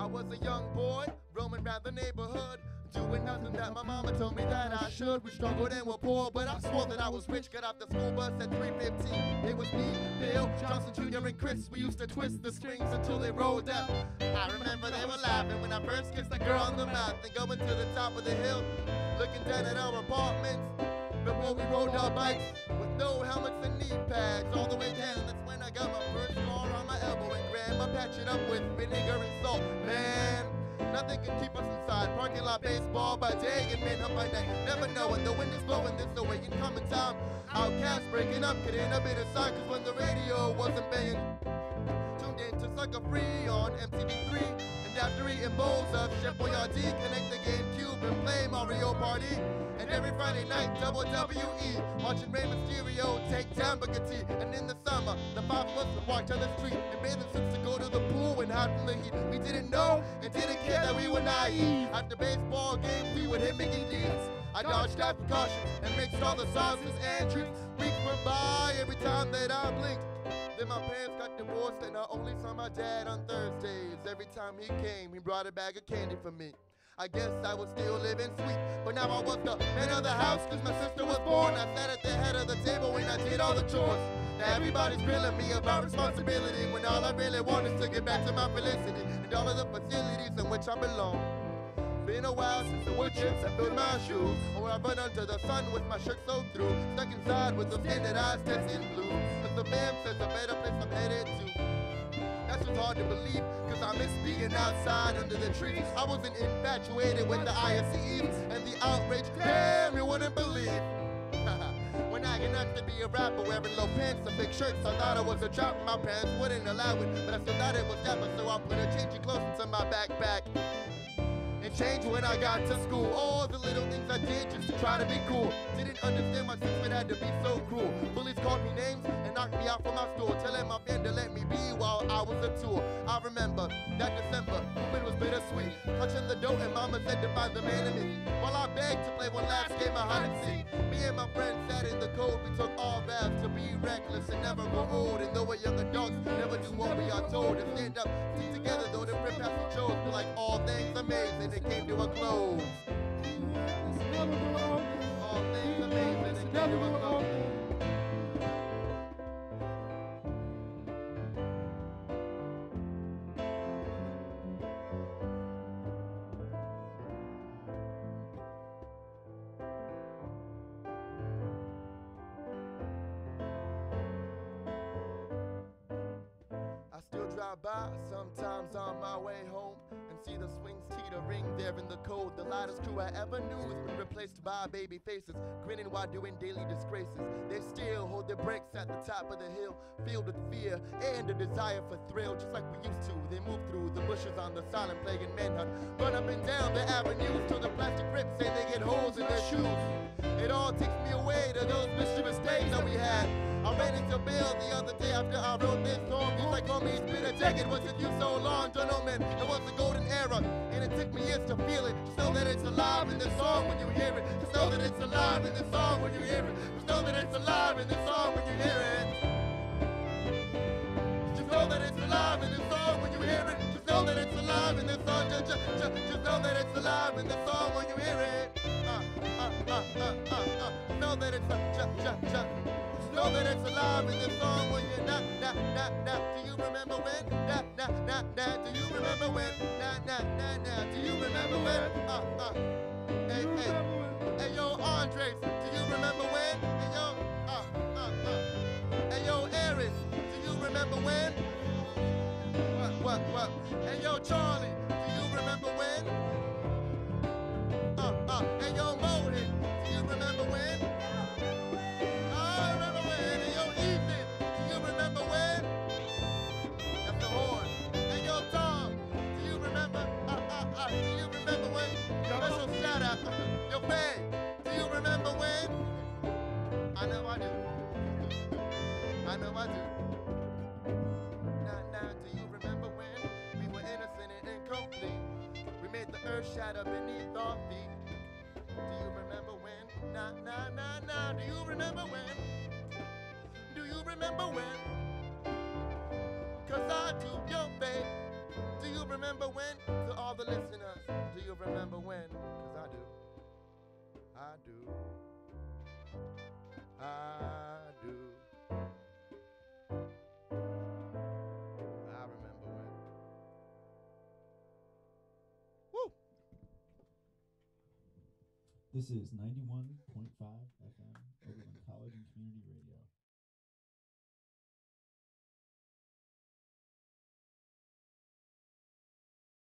I was a young boy, roaming around the neighborhood, doing nothing that my mama told me that I should. We struggled and were poor, but I swore that I was rich. Got off the school bus at 3:15. It was me, Bill, Johnson Jr. and Chris. We used to twist the strings until they rolled out. I remember they were laughing when I first kissed a girl on the mouth. And going to the top of the hill, looking down at our apartments. Before we rode our bikes, with no helmets and knee pads, all the way down. That's when I got my first scar on my elbow, and Grandma patched it up with vinegar and salt. Man, nothing can keep us inside. Parking lot baseball by day and manhunt by night. Never knowing the wind is blowing this away in coming time. Outcasts breaking up could end up in a sign, cause when the radio wasn't banging, tuned in to Sucker Free on MTV3. And after eating bowls of Chef Boyardee, connect the GameCube and play Mario Party. And every Friday night, WWE, watching Rey Mysterio take down Booker T. And in the summer, the five of us would walk down the street in bathing suits to go to the pool and hide from the heat. We didn't know and didn't care that we were naive. After baseball games, we would hit Mickey D's. I dodged after caution and mixed all the sauces and treats. Weeks went by every time that I blinked. Then my parents got divorced and I only saw my dad on Thursdays. Every time he came, he brought a bag of candy for me. I guess I was still living sweet, but now I was the man of the house, cause my sister was born. I sat at the head of the table when I did all the chores. Now everybody's grilling me about responsibility, when all I really want is to get back to my felicity and all of the facilities in which I belong. Been a while since the wood chips have filled my shoes, or I run under the sun with my shirt soaked through, stuck inside with those standard eyes testing blue. But the fam says a better place I'm headed to. That's just hard to believe, cause I miss being outside under the trees. I wasn't infatuated with the ISCE and the outrage, damn, you wouldn't believe. When I get up to be a rapper wearing low pants and big shirts, I thought I was a trap. My parents wouldn't allow it, but I still thought it was dapper, so I put a change of clothes into my backpack. It changed when I got to school. All the little things I did just to try to be cool. Didn't understand my sister had to be so cruel. Bullies called me names and knocked me out from my stool, telling my friend to let me be while I was a tool. I remember that December, it was bittersweet. Clutching the dough and mama said to find the man in me. While I begged to play one last game of hide and seek, me and my friends sat in the cold. We took all vows to be reckless and never grow old. And though we're young adults, never do what we are told. And stand up, stick together, though the rip paths we chose. But like all things amazing, it came to a close. All things amazing, it came to a close. By sometimes on my way home and see the swings teetering there in the cold. The lightest crew I ever knew has been replaced by baby faces, grinning while doing daily disgraces. They still hold their brakes at the top of the hill, filled with fear and a desire for thrill, just like we used to. They move through the bushes on the silent plague and manhunt, run up and down the avenues till the plastic grips say they get holes in their shoes. It all takes me away to those mischievous days that we had. I ran into Bill the other day after I wrote this song. He's like, homie, it's been a decade, what's with you so long? Gentlemen, it was a golden era, and it took me years to feel it. Just know that it's alive in this song when you hear it. Just know that it's alive in this song when you hear it. Just know that it's alive in this song when you hear it. Just know that it's alive in this song when you hear it. Just know that it's alive in this song. Just know that it's alive in this song when you hear it. Know that it's know that it's alive in this song when you're not. Do you remember when? Do you remember when? Do you remember when? Hey, yo, Andres, do you remember when? Hey, yo, complete. We made the earth shatter beneath our feet. Do you remember when? Nah, nah, nah, nah. Do you remember when? Do you remember when? 'Cause I do, your fate. Do you remember when? To all the listeners, do you remember when? 'Cause I do. I do. I do. I remember when. Woo! This is 91.5 FM, Overland College and Community Radio.